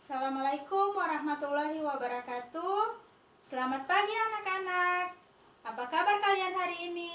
Assalamualaikum warahmatullahi wabarakatuh. Selamat pagi anak-anak. Apa kabar kalian hari ini?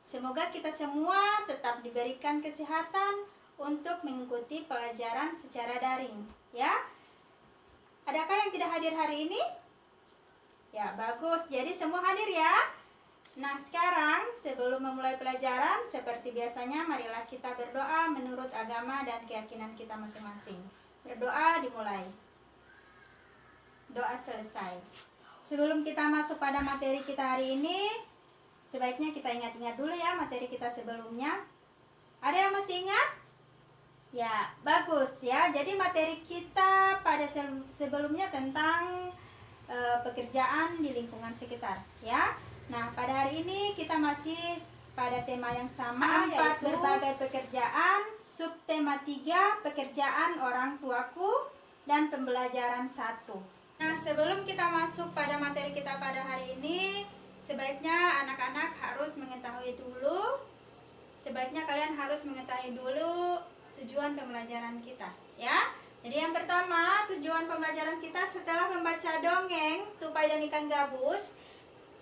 Semoga kita semua tetap diberikan kesehatan untuk mengikuti pelajaran secara daring, ya. Adakah yang tidak hadir hari ini? Ya, bagus. Jadi semua hadir ya. Nah, sekarang sebelum memulai pelajaran, seperti biasanya marilah kita berdoa menurut agama dan keyakinan kita masing-masing. Berdoa dimulai. Doa selesai. Sebelum kita masuk pada materi kita hari ini, sebaiknya kita ingat-ingat dulu ya materi kita sebelumnya. Ada yang masih ingat? Ya, bagus ya. Jadi materi kita pada sebelumnya tentang pekerjaan di lingkungan sekitar, ya. Nah, pada hari ini kita masih pada tema yang sama, yaitu berbagai pekerjaan, subtema 3, pekerjaan orang tuaku, dan pembelajaran 1. Nah, sebelum kita masuk pada materi kita pada hari ini, sebaiknya anak-anak harus mengetahui dulu, kalian harus mengetahui dulu tujuan pembelajaran kita, ya. Jadi yang pertama, tujuan pembelajaran kita setelah membaca dongeng Tupai dan Ikan Gabus,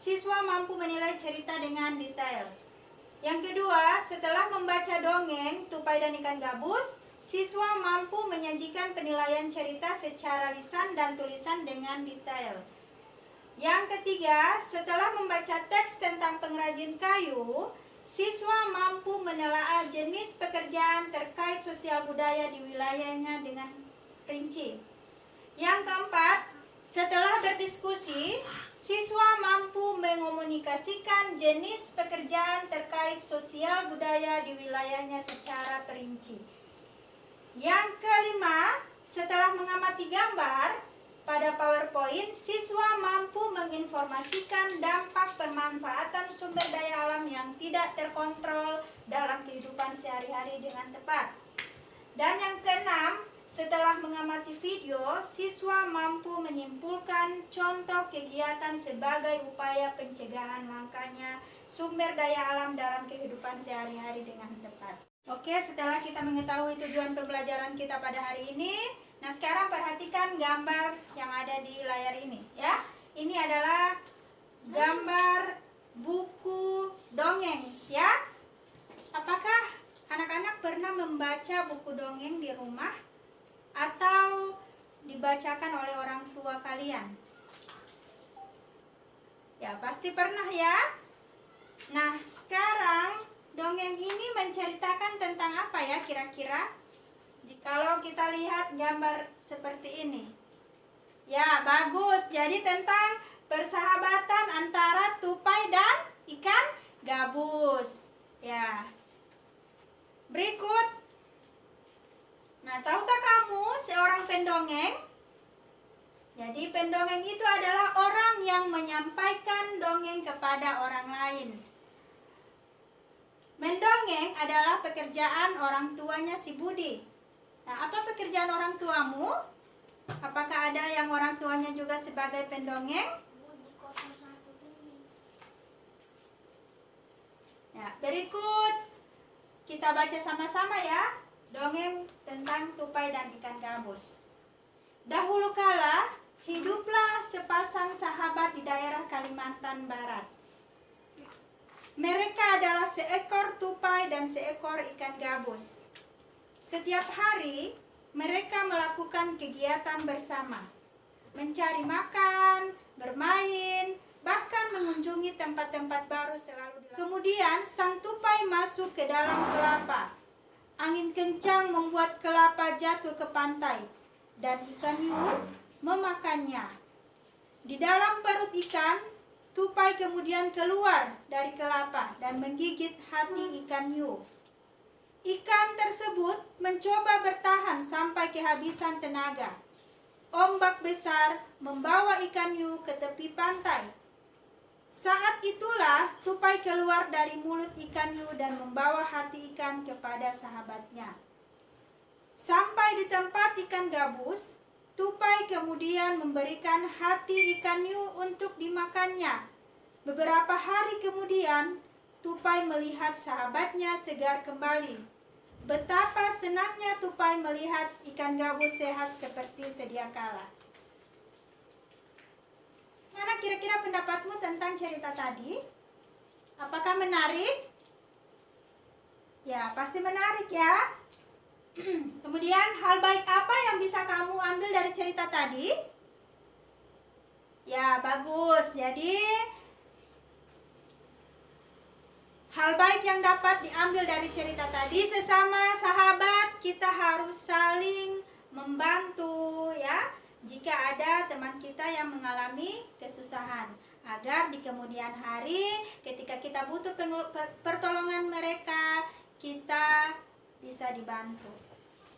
siswa mampu menilai cerita dengan detail. Yang kedua, setelah membaca dongeng Tupai dan Ikan Gabus, siswa mampu menyajikan penilaian cerita secara lisan dan tulisan dengan detail. Yang ketiga, setelah membaca teks tentang pengrajin kayu, siswa mampu menelaah jenis pekerjaan terkait sosial budaya di wilayahnya dengan rinci. Yang keempat, setelah berdiskusi, siswa mampu mengomunikasikan jenis pekerjaan terkait sosial budaya di wilayahnya secara perinci. Yang kelima, setelah mengamati gambar pada PowerPoint, siswa mampu menginformasikan dampak pemanfaatan sumber daya alam yang tidak terkontrol dalam kehidupan sehari-hari dengan tepat. Dan yang keenam, setelah mengamati video, siswa mampu menyimpulkan contoh kegiatan sebagai upaya pencegahan langkanya sumber daya alam dalam kehidupan sehari-hari dengan tepat. Oke, setelah kita mengetahui tujuan pembelajaran kita pada hari ini, nah sekarang perhatikan gambar yang ada di layar ini, ya. Ini adalah gambar buku dongeng, ya. Apakah anak-anak pernah membaca buku dongeng di rumah atau dibacakan oleh orang tua kalian? Ya, pasti pernah ya. Nah, sekarang dongeng ini menceritakan tentang apa ya kira-kira? Jikalau kita lihat gambar seperti ini. Ya, bagus. Jadi tentang persahabatan antara tupai dan ikan gabus. Ya. Berikut. Nah, tahukah kamu seorang pendongeng? Jadi pendongeng itu adalah orang yang menyampaikan dongeng kepada orang lain. Mendongeng adalah pekerjaan orang tuanya si Budi. Nah, apa pekerjaan orang tuamu? Apakah ada yang orang tuanya juga sebagai pendongeng? Ya, berikut kita baca sama-sama ya. Dongeng tentang tupai dan ikan gabus. Dahulu kala, hiduplah sepasang sahabat di daerah Kalimantan Barat. Mereka adalah seekor tupai dan seekor ikan gabus. Setiap hari, mereka melakukan kegiatan bersama. Mencari makan, bermain, bahkan mengunjungi tempat-tempat baru selalu dilakukan. Kemudian, sang tupai masuk ke dalam kelapa. Angin kencang membuat kelapa jatuh ke pantai, dan ikan hiu memakannya. Di dalam perut ikan, tupai kemudian keluar dari kelapa dan menggigit hati ikan hiu. Ikan tersebut mencoba bertahan sampai kehabisan tenaga. Ombak besar membawa ikan hiu ke tepi pantai. Saat itulah tupai keluar dari mulut ikan hiu dan membawa hati ikan kepada sahabatnya. Sampai di tempat ikan gabus, tupai kemudian memberikan hati ikan hiu untuk dimakannya. Beberapa hari kemudian, tupai melihat sahabatnya segar kembali. Betapa senangnya tupai melihat ikan gabus sehat seperti sedia kala. Mana kira-kira pendapatmu tentang cerita tadi? Apakah menarik? Ya, pasti menarik ya. Kemudian hal baik apa yang bisa kamu ambil dari cerita tadi? Ya, bagus. Jadi hal baik yang dapat diambil dari cerita tadi, sesama sahabat kita harus saling membantu ya. Jika ada teman kita yang mengalami kesusahan, agar di kemudian hari ketika kita butuh pertolongan mereka, kita bisa dibantu.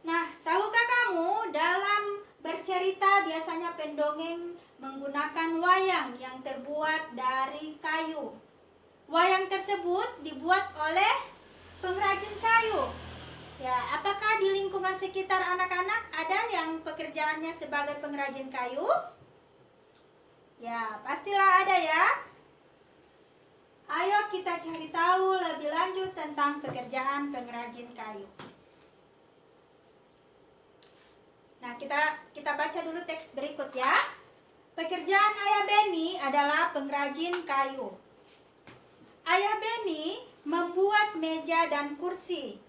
Nah, tahukah kamu dalam bercerita biasanya pendongeng menggunakan wayang yang terbuat dari kayu. Wayang tersebut dibuat oleh pengrajin kayu. Ya, apakah di lingkungan sekitar anak-anak ada yang pekerjaannya sebagai pengrajin kayu? Ya, pastilah ada ya. Ayo kita cari tahu lebih lanjut tentang pekerjaan pengrajin kayu. Nah, kita baca dulu teks berikut ya. Pekerjaan Ayah Beni adalah pengrajin kayu. Ayah Beni membuat meja dan kursi.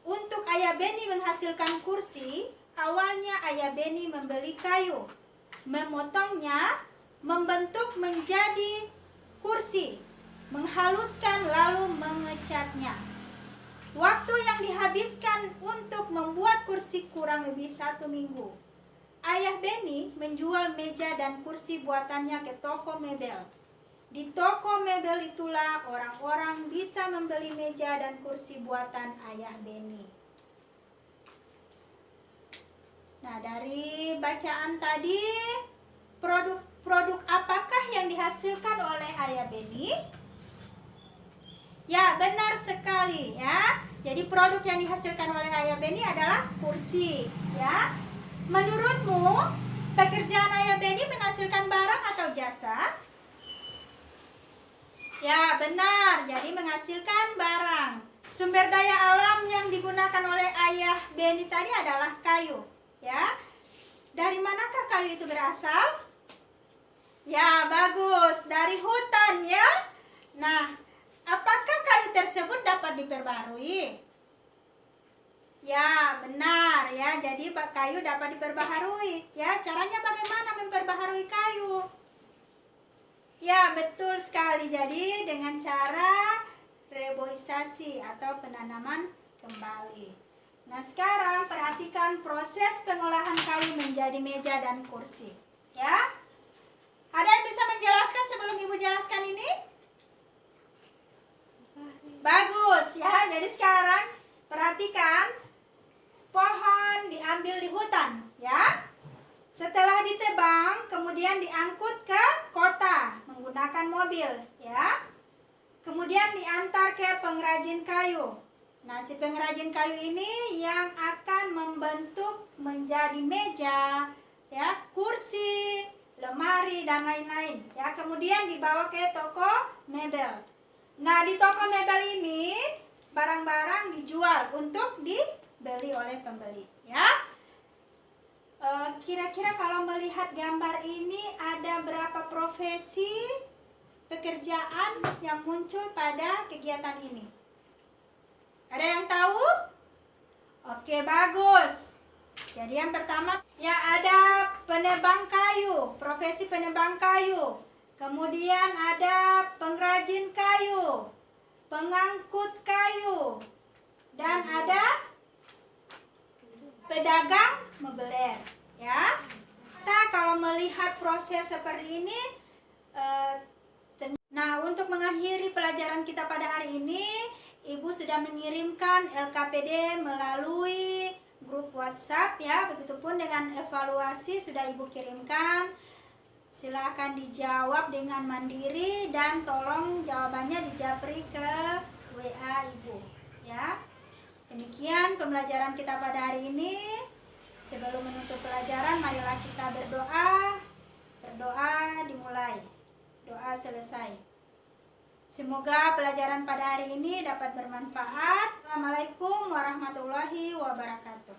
Untuk Ayah Beni menghasilkan kursi, awalnya Ayah Beni membeli kayu, memotongnya, membentuk menjadi kursi, menghaluskan lalu mengecatnya. Waktu yang dihabiskan untuk membuat kursi kurang lebih 1 minggu. Ayah Beni menjual meja dan kursi buatannya ke toko mebel. Di toko mebel itulah orang-orang bisa membeli meja dan kursi buatan Ayah Beni. Nah, dari bacaan tadi, produk apakah yang dihasilkan oleh Ayah Beni? Ya, benar sekali ya. Jadi produk yang dihasilkan oleh Ayah Beni adalah kursi ya. Menurutmu, pekerjaan Ayah Beni menghasilkan barang atau jasa? Ya, benar. Jadi menghasilkan barang. Sumber daya alam yang digunakan oleh Ayah Beni tadi adalah kayu, ya. Dari manakah kayu itu berasal? Ya, bagus. Dari hutan, ya. Nah, apakah kayu tersebut dapat diperbarui? Ya, benar, ya. Jadi kayu dapat diperbaharui, ya. Caranya bagaimana memperbaharui kayu? Ya, betul sekali. Jadi dengan cara reboisasi atau penanaman kembali. Nah, sekarang perhatikan proses pengolahan kayu menjadi meja dan kursi. Ya. Ada yang bisa menjelaskan sebelum Ibu jelaskan ini? Bagus, ya. Jadi sekarang perhatikan, pohon diambil di hutan, ya. Setelah ditebang, kemudian diangkut ke kota menggunakan mobil, ya. Kemudian diantar ke pengrajin kayu. Nah, si pengrajin kayu ini yang akan membentuk menjadi meja, ya, kursi, lemari dan lain-lain, ya. Kemudian dibawa ke toko mebel. Nah, di toko mebel ini barang-barang dijual untuk dibeli oleh pembeli, ya. Kira-kira kalau melihat gambar ini ada berapa profesi pekerjaan yang muncul pada kegiatan ini? Ada yang tahu? Oke, bagus. Jadi yang pertama, ya, ada penebang kayu, profesi penebang kayu. Kemudian ada pengrajin kayu, pengangkut kayu, dan ada pedagang mebeler, ya. Nah, kalau melihat proses seperti ini, nah, untuk mengakhiri pelajaran kita pada hari ini, Ibu sudah mengirimkan LKPD melalui grup WhatsApp, ya. Begitupun dengan evaluasi sudah Ibu kirimkan. Silakan dijawab dengan mandiri dan tolong jawabannya dijapri ke WA Ibu, ya. Demikian pembelajaran kita pada hari ini. Sebelum menutup pelajaran, marilah kita berdoa. Berdoa dimulai, doa selesai. Semoga pelajaran pada hari ini dapat bermanfaat. Assalamualaikum warahmatullahi wabarakatuh.